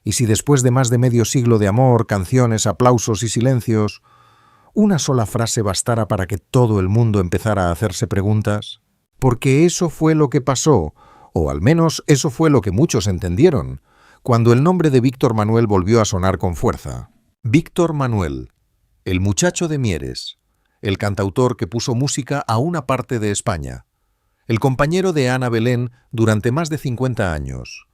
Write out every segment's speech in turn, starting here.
Y si después de más de medio siglo de amor, canciones, aplausos y silencios, una sola frase bastara para que todo el mundo empezara a hacerse preguntas? Porque eso fue lo que pasó, o al menos eso fue lo que muchos entendieron, cuando el nombre de Víctor Manuel volvió a sonar con fuerza. Víctor Manuel, el muchacho de Mieres, el cantautor que puso música a una parte de España, el compañero de Ana Belén durante más de 50 años,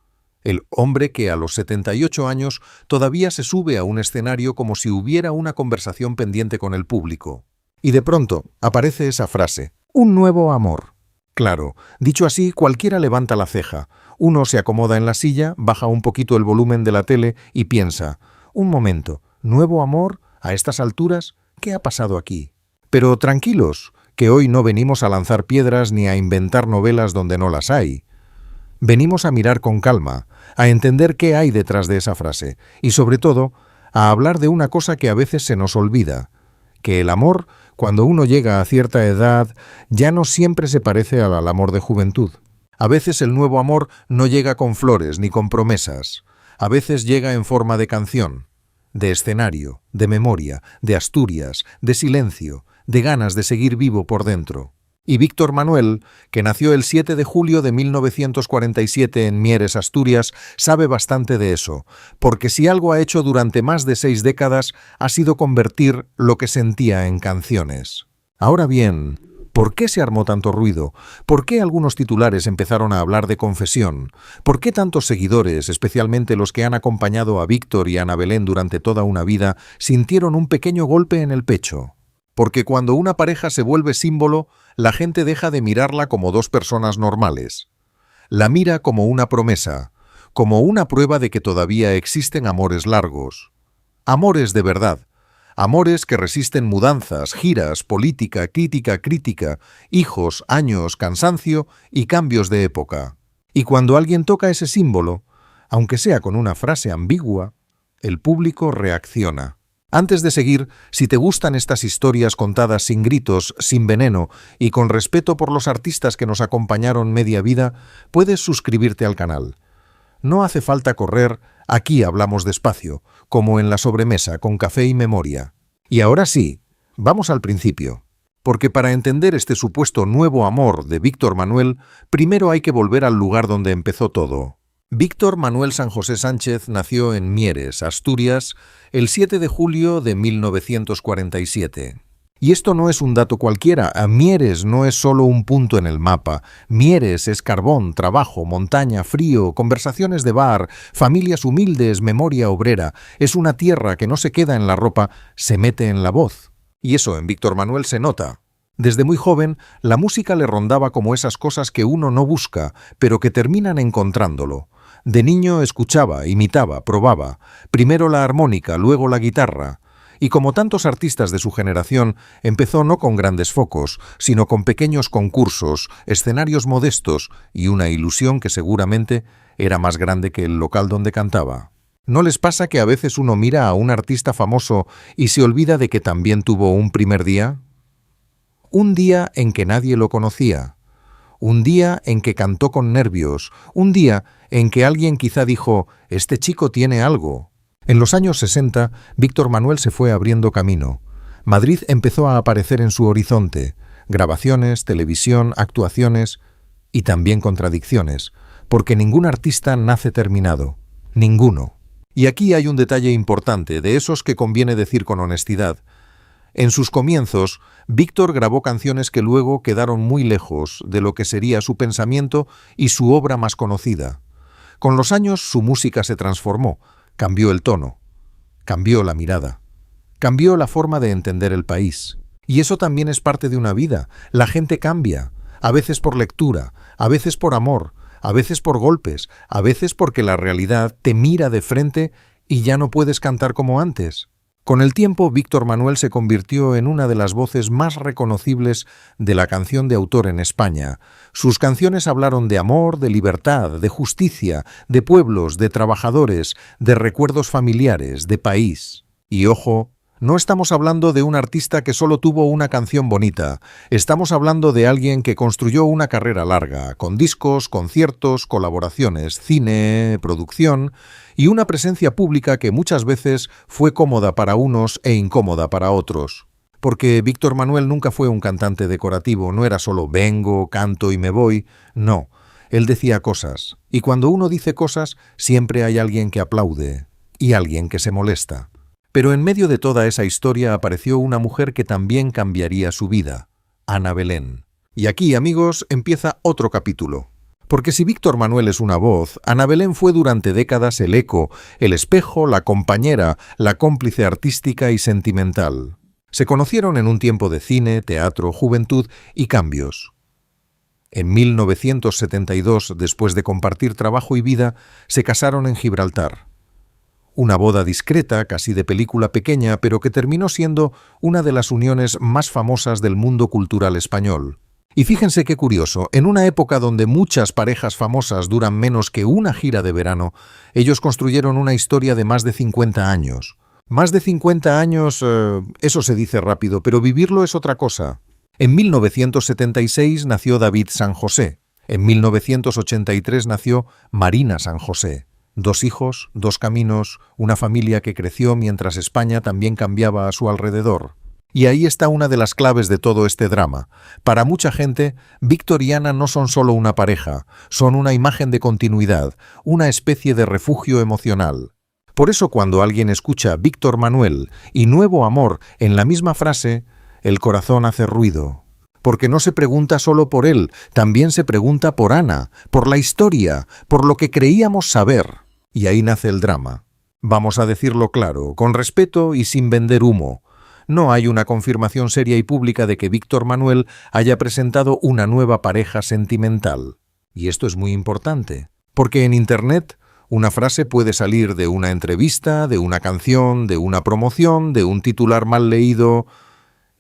el hombre que a los 78 años todavía se sube a un escenario como si hubiera una conversación pendiente con el público. Y de pronto aparece esa frase, un nuevo amor. Claro, dicho así, cualquiera levanta la ceja. Uno se acomoda en la silla, baja un poquito el volumen de la tele y piensa, un momento, ¿nuevo amor? ¿A estas alturas? ¿Qué ha pasado aquí? Pero tranquilos, que hoy no venimos a lanzar piedras ni a inventar novelas donde no las hay. Venimos a mirar con calma, a entender qué hay detrás de esa frase y, sobre todo, a hablar de una cosa que a veces se nos olvida, que el amor, cuando uno llega a cierta edad, ya no siempre se parece al amor de juventud. A veces el nuevo amor no llega con flores ni con promesas. A veces llega en forma de canción, de escenario, de memoria, de Asturias, de silencio, de ganas de seguir vivo por dentro. Y Víctor Manuel, que nació el 7 de julio de 1947 en Mieres, Asturias, sabe bastante de eso, porque si algo ha hecho durante más de 6 décadas ha sido convertir lo que sentía en canciones. Ahora bien, ¿por qué se armó tanto ruido? ¿Por qué algunos titulares empezaron a hablar de confesión? ¿Por qué tantos seguidores, especialmente los que han acompañado a Víctor y a Ana Belén durante toda una vida, sintieron un pequeño golpe en el pecho? Porque cuando una pareja se vuelve símbolo, la gente deja de mirarla como dos personas normales. La mira como una promesa, como una prueba de que todavía existen amores largos. Amores de verdad. Amores que resisten mudanzas, giras, política, crítica, hijos, años, cansancio y cambios de época. Y cuando alguien toca ese símbolo, aunque sea con una frase ambigua, el público reacciona. Antes de seguir, si te gustan estas historias contadas sin gritos, sin veneno y con respeto por los artistas que nos acompañaron media vida, puedes suscribirte al canal. No hace falta correr, aquí hablamos despacio, como en la sobremesa con café y memoria. Y ahora sí, vamos al principio. Porque para entender este supuesto nuevo amor de Víctor Manuel, primero hay que volver al lugar donde empezó todo. Víctor Manuel San José Sánchez nació en Mieres, Asturias, el 7 de julio de 1947. Y esto no es un dato cualquiera, Mieres no es solo un punto en el mapa. Mieres es carbón, trabajo, montaña, frío, conversaciones de bar, familias humildes, memoria obrera. Es una tierra que no se queda en la ropa, se mete en la voz. Y eso en Víctor Manuel se nota. Desde muy joven, la música le rondaba como esas cosas que uno no busca, pero que terminan encontrándolo. De niño escuchaba, imitaba, probaba, primero la armónica, luego la guitarra, y como tantos artistas de su generación, empezó no con grandes focos, sino con pequeños concursos, escenarios modestos y una ilusión que seguramente era más grande que el local donde cantaba. ¿No les pasa que a veces uno mira a un artista famoso y se olvida de que también tuvo un primer día? Un día en que nadie lo conocía. Un día en que cantó con nervios, un día en que alguien quizá dijo, este chico tiene algo. En los años 60, Víctor Manuel se fue abriendo camino. Madrid empezó a aparecer en su horizonte, grabaciones, televisión, actuaciones y también contradicciones, porque ningún artista nace terminado, ninguno. Y aquí hay un detalle importante, de esos que conviene decir con honestidad. En sus comienzos, Víctor grabó canciones que luego quedaron muy lejos de lo que sería su pensamiento y su obra más conocida. Con los años su música se transformó, cambió el tono, cambió la mirada, cambió la forma de entender el país. Y eso también es parte de una vida. La gente cambia, a veces por lectura, a veces por amor, a veces por golpes, a veces porque la realidad te mira de frente y ya no puedes cantar como antes. Con el tiempo, Víctor Manuel se convirtió en una de las voces más reconocibles de la canción de autor en España. Sus canciones hablaron de amor, de libertad, de justicia, de pueblos, de trabajadores, de recuerdos familiares, de país. Y ojo, no estamos hablando de un artista que solo tuvo una canción bonita. Estamos hablando de alguien que construyó una carrera larga, con discos, conciertos, colaboraciones, cine, producción y una presencia pública que muchas veces fue cómoda para unos e incómoda para otros. Porque Víctor Manuel nunca fue un cantante decorativo, no era solo vengo, canto y me voy, no. Él decía cosas, y cuando uno dice cosas, siempre hay alguien que aplaude y alguien que se molesta. Pero en medio de toda esa historia apareció una mujer que también cambiaría su vida, Ana Belén. Y aquí, amigos, empieza otro capítulo. Porque si Víctor Manuel es una voz, Ana Belén fue durante décadas el eco, el espejo, la compañera, la cómplice artística y sentimental. Se conocieron en un tiempo de cine, teatro, juventud y cambios. En 1972, después de compartir trabajo y vida, se casaron en Gibraltar. Una boda discreta, casi de película pequeña, pero que terminó siendo una de las uniones más famosas del mundo cultural español. Y fíjense qué curioso, en una época donde muchas parejas famosas duran menos que una gira de verano, ellos construyeron una historia de más de 50 años. Más de 50 años, eso se dice rápido, pero vivirlo es otra cosa. En 1976 nació David San José. En 1983 nació Marina San José. 2 hijos, 2 caminos, una familia que creció mientras España también cambiaba a su alrededor. Y ahí está una de las claves de todo este drama. Para mucha gente, Víctor y Ana no son solo una pareja, son una imagen de continuidad, una especie de refugio emocional. Por eso cuando alguien escucha Víctor Manuel y Nuevo Amor en la misma frase, el corazón hace ruido. Porque no se pregunta solo por él, también se pregunta por Ana, por la historia, por lo que creíamos saber. Y ahí nace el drama. Vamos a decirlo claro, con respeto y sin vender humo. No hay una confirmación seria y pública de que Víctor Manuel haya presentado una nueva pareja sentimental. Y esto es muy importante, porque en Internet una frase puede salir de una entrevista, de una canción, de una promoción, de un titular mal leído,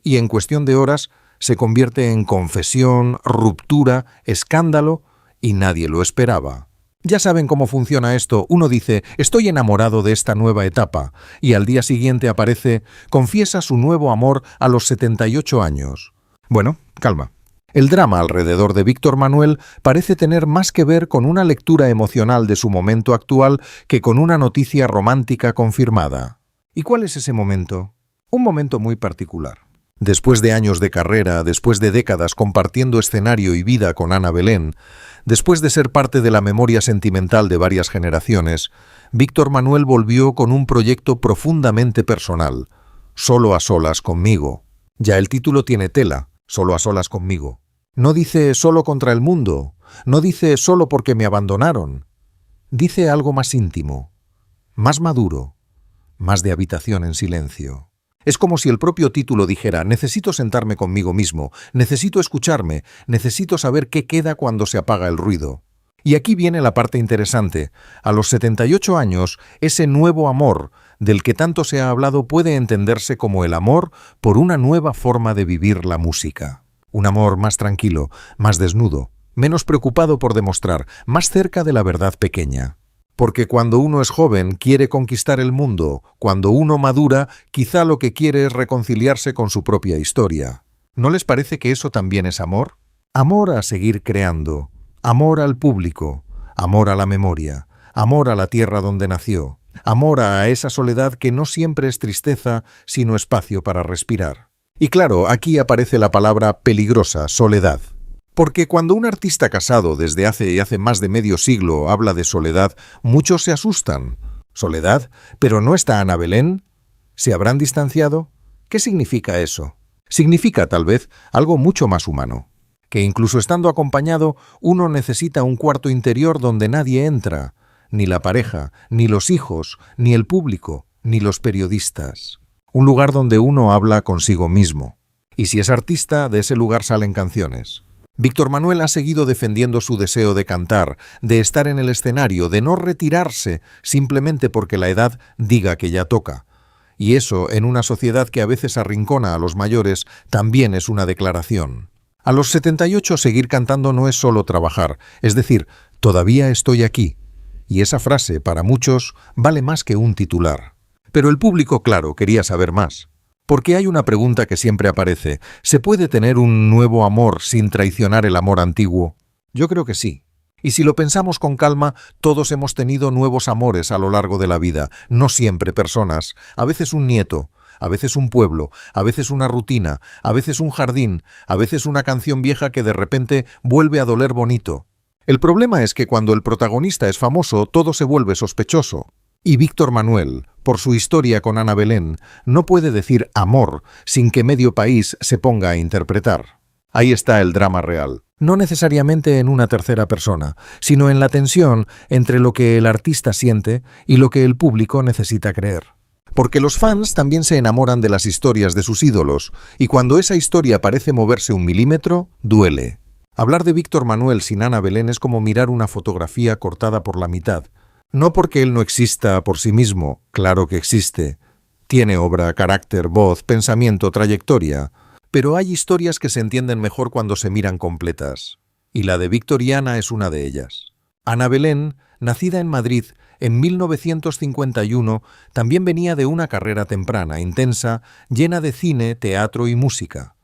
y en cuestión de horas se convierte en confesión, ruptura, escándalo, y nadie lo esperaba. Ya saben cómo funciona esto. Uno dice, estoy enamorado de esta nueva etapa, y al día siguiente aparece, confiesa su nuevo amor a los 78 años. Bueno, calma. El drama alrededor de Víctor Manuel parece tener más que ver con una lectura emocional de su momento actual que con una noticia romántica confirmada. ¿Y cuál es ese momento? Un momento muy particular. Después de años de carrera, después de décadas compartiendo escenario y vida con Ana Belén, después de ser parte de la memoria sentimental de varias generaciones, Víctor Manuel volvió con un proyecto profundamente personal, Solo a solas conmigo. Ya el título tiene tela, Solo a solas conmigo. No dice solo contra el mundo, no dice solo porque me abandonaron. Dice algo más íntimo, más maduro, más de habitación en silencio. Es como si el propio título dijera, necesito sentarme conmigo mismo, necesito escucharme, necesito saber qué queda cuando se apaga el ruido. Y aquí viene la parte interesante. A los 78 años, ese nuevo amor del que tanto se ha hablado puede entenderse como el amor por una nueva forma de vivir la música. Un amor más tranquilo, más desnudo, menos preocupado por demostrar, más cerca de la verdad pequeña. Porque cuando uno es joven quiere conquistar el mundo, cuando uno madura quizá lo que quiere es reconciliarse con su propia historia. ¿No les parece que eso también es amor? Amor a seguir creando, amor al público, amor a la memoria, amor a la tierra donde nació, amor a esa soledad que no siempre es tristeza, sino espacio para respirar. Y claro, aquí aparece la palabra peligrosa, soledad. Porque cuando un artista casado desde hace más de medio siglo habla de soledad, muchos se asustan. ¿Soledad? ¿Pero no está Ana Belén? ¿Se habrán distanciado? ¿Qué significa eso? Significa, tal vez, algo mucho más humano. Que incluso estando acompañado, uno necesita un cuarto interior donde nadie entra. Ni la pareja, ni los hijos, ni el público, ni los periodistas. Un lugar donde uno habla consigo mismo. Y si es artista, de ese lugar salen canciones. Víctor Manuel ha seguido defendiendo su deseo de cantar, de estar en el escenario, de no retirarse simplemente porque la edad diga que ya toca. Y eso, en una sociedad que a veces arrincona a los mayores, también es una declaración. A los 78 seguir cantando no es solo trabajar, es decir, todavía estoy aquí. Y esa frase, para muchos, vale más que un titular. Pero el público, claro, quería saber más. Porque hay una pregunta que siempre aparece. ¿Se puede tener un nuevo amor sin traicionar el amor antiguo? Yo creo que sí. Y si lo pensamos con calma, todos hemos tenido nuevos amores a lo largo de la vida, no siempre personas, a veces un nieto, a veces un pueblo, a veces una rutina, a veces un jardín, a veces una canción vieja que de repente vuelve a doler bonito. El problema es que cuando el protagonista es famoso, todo se vuelve sospechoso. Y Víctor Manuel, por su historia con Ana Belén, no puede decir amor sin que medio país se ponga a interpretar. Ahí está el drama real. No necesariamente en una tercera persona, sino en la tensión entre lo que el artista siente y lo que el público necesita creer. Porque los fans también se enamoran de las historias de sus ídolos, y cuando esa historia parece moverse un milímetro, duele. Hablar de Víctor Manuel sin Ana Belén es como mirar una fotografía cortada por la mitad. No porque él no exista por sí mismo, claro que existe. Tiene obra, carácter, voz, pensamiento, trayectoria. Pero hay historias que se entienden mejor cuando se miran completas. Y la de Víctor y Ana es una de ellas. Ana Belén, nacida en Madrid en 1951, también venía de una carrera temprana, intensa, llena de cine, teatro y música.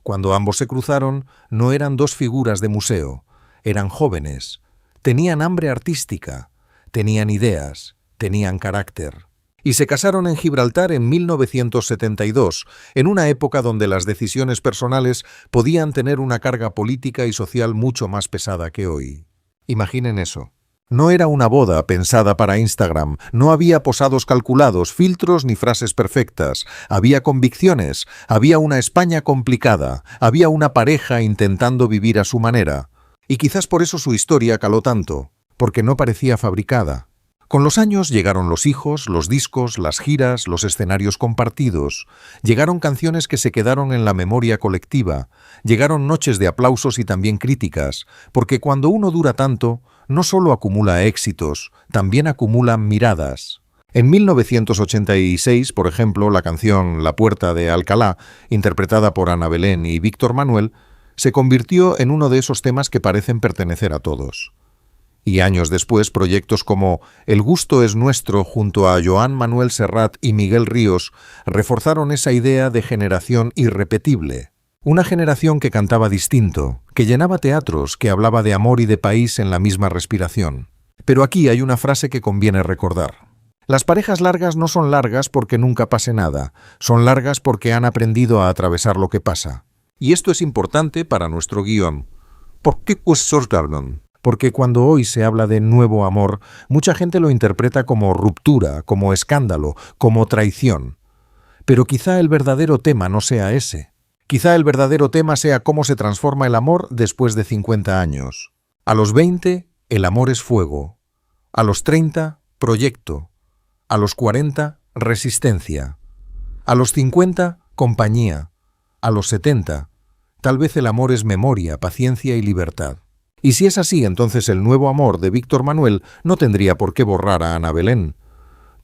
Cuando ambos se cruzaron, no eran dos figuras de museo, eran jóvenes. Tenían hambre artística, tenían ideas, tenían carácter. Y se casaron en Gibraltar en 1972, en una época donde las decisiones personales podían tener una carga política y social mucho más pesada que hoy. Imaginen eso. No era una boda pensada para Instagram, no había posados calculados, filtros ni frases perfectas, había convicciones, había una España complicada, había una pareja intentando vivir a su manera. Y quizás por eso su historia caló tanto, porque no parecía fabricada. Con los años llegaron los hijos, los discos, las giras, los escenarios compartidos. Llegaron canciones que se quedaron en la memoria colectiva. Llegaron noches de aplausos y también críticas, porque cuando uno dura tanto, no solo acumula éxitos, también acumula miradas. En 1986, por ejemplo, la canción La Puerta de Alcalá, interpretada por Ana Belén y Víctor Manuel, se convirtió en uno de esos temas que parecen pertenecer a todos. Y años después, proyectos como El gusto es nuestro, junto a Joan Manuel Serrat y Miguel Ríos, reforzaron esa idea de generación irrepetible. Una generación que cantaba distinto, que llenaba teatros, que hablaba de amor y de país en la misma respiración. Pero aquí hay una frase que conviene recordar. Las parejas largas no son largas porque nunca pase nada, son largas porque han aprendido a atravesar lo que pasa. Y esto es importante para nuestro guión. ¿Por qué sortaron? Porque cuando hoy se habla de nuevo amor, mucha gente lo interpreta como ruptura, como escándalo, como traición. Pero quizá el verdadero tema no sea ese. Quizá el verdadero tema sea cómo se transforma el amor después de 50 años. A los 20, el amor es fuego. A los 30, proyecto. A los 40, resistencia. A los 50, compañía. A los 70, tal vez el amor es memoria, paciencia y libertad. Y si es así, entonces el nuevo amor de Víctor Manuel no tendría por qué borrar a Ana Belén.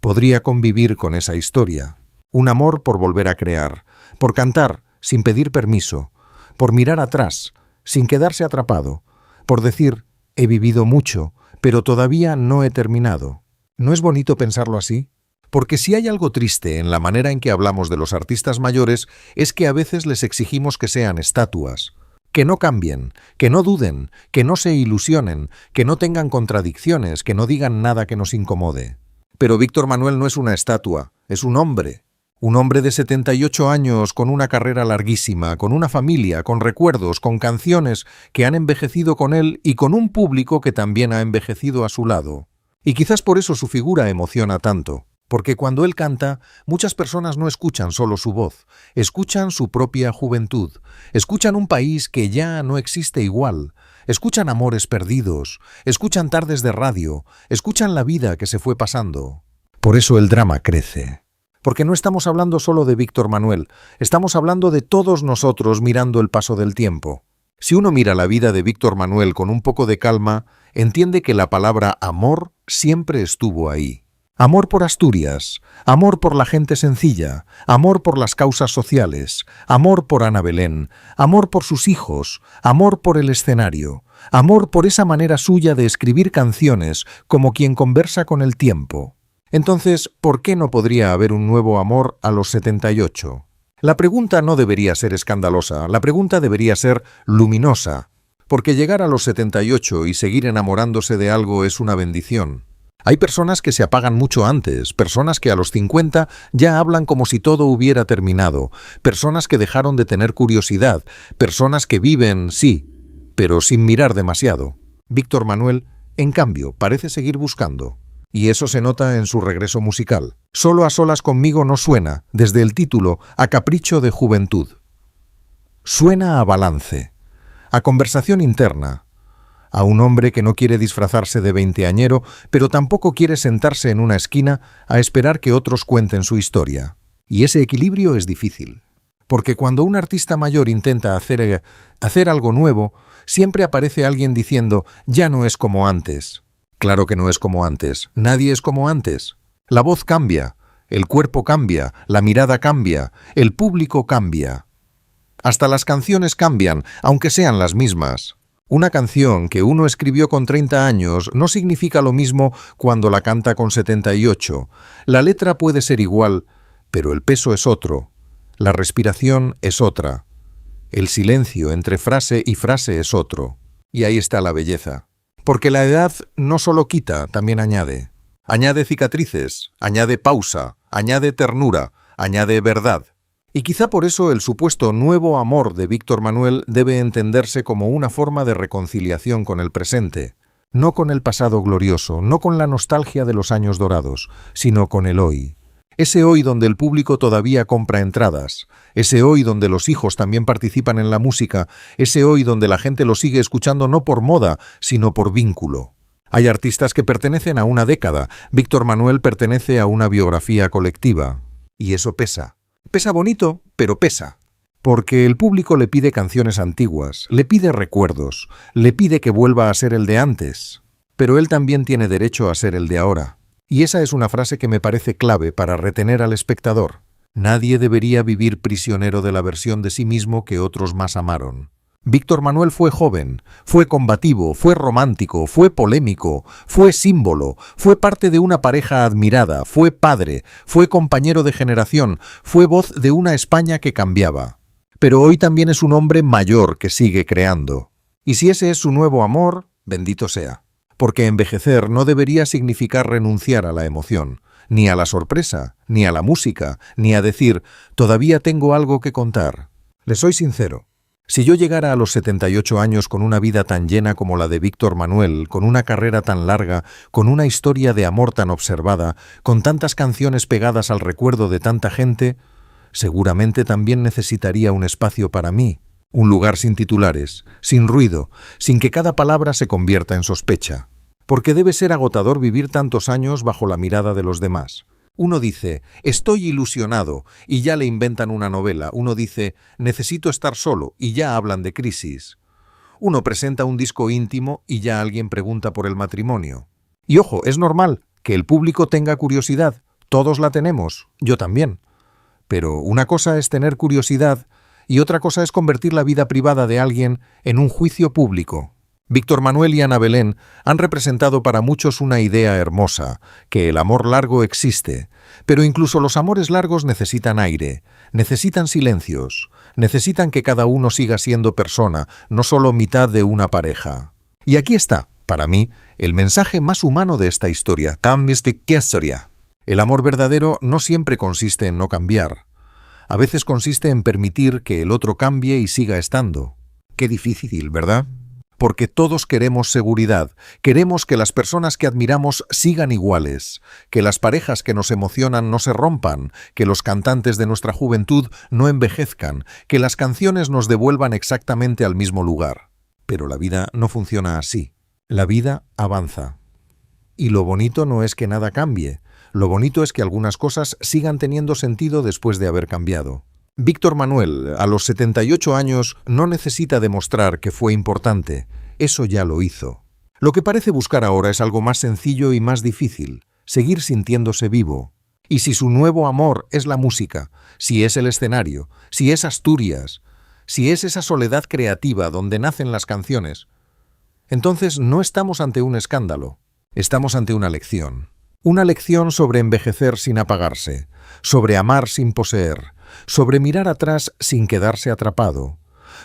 Podría convivir con esa historia. Un amor por volver a crear, por cantar sin pedir permiso, por mirar atrás, sin quedarse atrapado, por decir, he vivido mucho, pero todavía no he terminado. ¿No es bonito pensarlo así? Porque si hay algo triste en la manera en que hablamos de los artistas mayores es que a veces les exigimos que sean estatuas. Que no cambien, que no duden, que no se ilusionen, que no tengan contradicciones, que no digan nada que nos incomode. Pero Víctor Manuel no es una estatua, es un hombre. Un hombre de 78 años, con una carrera larguísima, con una familia, con recuerdos, con canciones que han envejecido con él y con un público que también ha envejecido a su lado. Y quizás por eso su figura emociona tanto. Porque cuando él canta, muchas personas no escuchan solo su voz, escuchan su propia juventud, escuchan un país que ya no existe igual, escuchan amores perdidos, escuchan tardes de radio, escuchan la vida que se fue pasando. Por eso el drama crece. Porque no estamos hablando solo de Víctor Manuel, estamos hablando de todos nosotros mirando el paso del tiempo. Si uno mira la vida de Víctor Manuel con un poco de calma, entiende que la palabra amor siempre estuvo ahí. Amor por Asturias, amor por la gente sencilla, amor por las causas sociales, amor por Ana Belén, amor por sus hijos, amor por el escenario, amor por esa manera suya de escribir canciones como quien conversa con el tiempo. Entonces, ¿por qué no podría haber un nuevo amor a los 78? La pregunta no debería ser escandalosa, la pregunta debería ser luminosa. porque llegar a los 78 y seguir enamorándose de algo es una bendición. Hay personas que se apagan mucho antes, personas que a los 50 ya hablan como si todo hubiera terminado, personas que dejaron de tener curiosidad, personas que viven, sí, pero sin mirar demasiado. Víctor Manuel, en cambio, parece seguir buscando. Y eso se nota en su regreso musical. Solo a solas conmigo no suena, desde el título, a capricho de juventud. Suena a balance, a conversación interna, a un hombre que no quiere disfrazarse de veinteañero, pero tampoco quiere sentarse en una esquina a esperar que otros cuenten su historia. Y ese equilibrio es difícil, porque cuando un artista mayor intenta hacer algo nuevo, siempre aparece alguien diciendo, ya no es como antes. Claro que no es como antes, nadie es como antes. La voz cambia, el cuerpo cambia, la mirada cambia, el público cambia. Hasta las canciones cambian, aunque sean las mismas. Una canción que uno escribió con 30 años no significa lo mismo cuando la canta con 78. La letra puede ser igual, pero el peso es otro. La respiración es otra. El silencio entre frase y frase es otro. Y ahí está la belleza. Porque la edad no solo quita, también añade. Añade cicatrices, añade pausa, añade ternura, añade verdad. Y quizá por eso el supuesto nuevo amor de Víctor Manuel debe entenderse como una forma de reconciliación con el presente, no con el pasado glorioso, no con la nostalgia de los años dorados, sino con el hoy. Ese hoy donde el público todavía compra entradas, ese hoy donde los hijos también participan en la música, ese hoy donde la gente lo sigue escuchando no por moda, sino por vínculo. Hay artistas que pertenecen a una década, Víctor Manuel pertenece a una biografía colectiva, y eso pesa. Pesa bonito, pero pesa. Porque el público le pide canciones antiguas, le pide recuerdos, le pide que vuelva a ser el de antes. Pero él también tiene derecho a ser el de ahora. Y esa es una frase que me parece clave para retener al espectador. Nadie debería vivir prisionero de la versión de sí mismo que otros más amaron. Víctor Manuel fue joven, fue combativo, fue romántico, fue polémico, fue símbolo, fue parte de una pareja admirada, fue padre, fue compañero de generación, fue voz de una España que cambiaba. Pero hoy también es un hombre mayor que sigue creando. Y si ese es su nuevo amor, bendito sea. Porque envejecer no debería significar renunciar a la emoción, ni a la sorpresa, ni a la música, ni a decir, todavía tengo algo que contar. Le soy sincero. Si yo llegara a los 78 años con una vida tan llena como la de Víctor Manuel, con una carrera tan larga, con una historia de amor tan observada, con tantas canciones pegadas al recuerdo de tanta gente, seguramente también necesitaría un espacio para mí, un lugar sin titulares, sin ruido, sin que cada palabra se convierta en sospecha. Porque debe ser agotador vivir tantos años bajo la mirada de los demás. Uno dice, estoy ilusionado, y ya le inventan una novela. Uno dice, necesito estar solo, y ya hablan de crisis. Uno presenta un disco íntimo y ya alguien pregunta por el matrimonio. Y ojo, es normal que el público tenga curiosidad. Todos la tenemos, yo también. Pero una cosa es tener curiosidad y otra cosa es convertir la vida privada de alguien en un juicio público. Víctor Manuel y Ana Belén han representado para muchos una idea hermosa, que el amor largo existe, pero incluso los amores largos necesitan aire, necesitan silencios, necesitan que cada uno siga siendo persona, no solo mitad de una pareja. Y aquí está, para mí, el mensaje más humano de esta historia, tan mística historia. El amor verdadero no siempre consiste en no cambiar. A veces consiste en permitir que el otro cambie y siga estando. Qué difícil, ¿verdad? Porque todos queremos seguridad, queremos que las personas que admiramos sigan iguales, que las parejas que nos emocionan no se rompan, que los cantantes de nuestra juventud no envejezcan, que las canciones nos devuelvan exactamente al mismo lugar. Pero la vida no funciona así. La vida avanza. Y lo bonito no es que nada cambie, lo bonito es que algunas cosas sigan teniendo sentido después de haber cambiado. Víctor Manuel, a los 78 años, no necesita demostrar que fue importante. Eso ya lo hizo. Lo que parece buscar ahora es algo más sencillo y más difícil, seguir sintiéndose vivo. Y si su nuevo amor es la música, si es el escenario, si es Asturias, si es esa soledad creativa donde nacen las canciones, entonces no estamos ante un escándalo, estamos ante una lección. Una lección sobre envejecer sin apagarse, sobre amar sin poseer, sobre mirar atrás sin quedarse atrapado,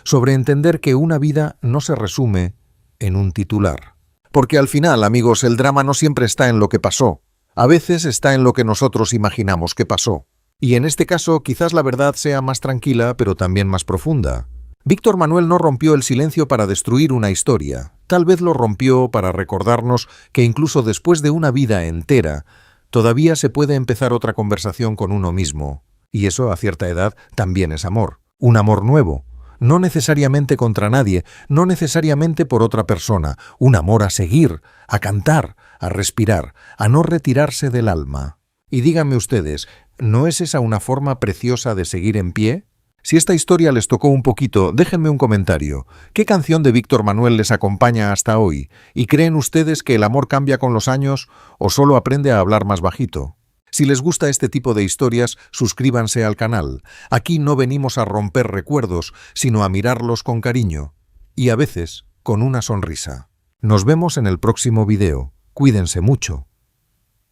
sobre entender que una vida no se resume en un titular. Porque al final, amigos, el drama no siempre está en lo que pasó. A veces está en lo que nosotros imaginamos que pasó. Y en este caso, quizás la verdad sea más tranquila, pero también más profunda. Víctor Manuel no rompió el silencio para destruir una historia. Tal vez lo rompió para recordarnos que incluso después de una vida entera, todavía se puede empezar otra conversación con uno mismo. Y eso, a cierta edad, también es amor. Un amor nuevo. No necesariamente contra nadie, no necesariamente por otra persona. Un amor a seguir, a cantar, a respirar, a no retirarse del alma. Y díganme ustedes, ¿no es esa una forma preciosa de seguir en pie? Si esta historia les tocó un poquito, déjenme un comentario. ¿Qué canción de Víctor Manuel les acompaña hasta hoy? ¿Y creen ustedes que el amor cambia con los años o solo aprende a hablar más bajito? Si les gusta este tipo de historias, suscríbanse al canal. Aquí no venimos a romper recuerdos, sino a mirarlos con cariño. Y a veces, con una sonrisa. Nos vemos en el próximo video. Cuídense mucho.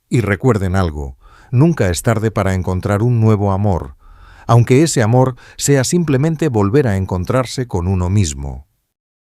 Y recuerden algo, nunca es tarde para encontrar un nuevo amor, aunque ese amor sea simplemente volver a encontrarse con uno mismo.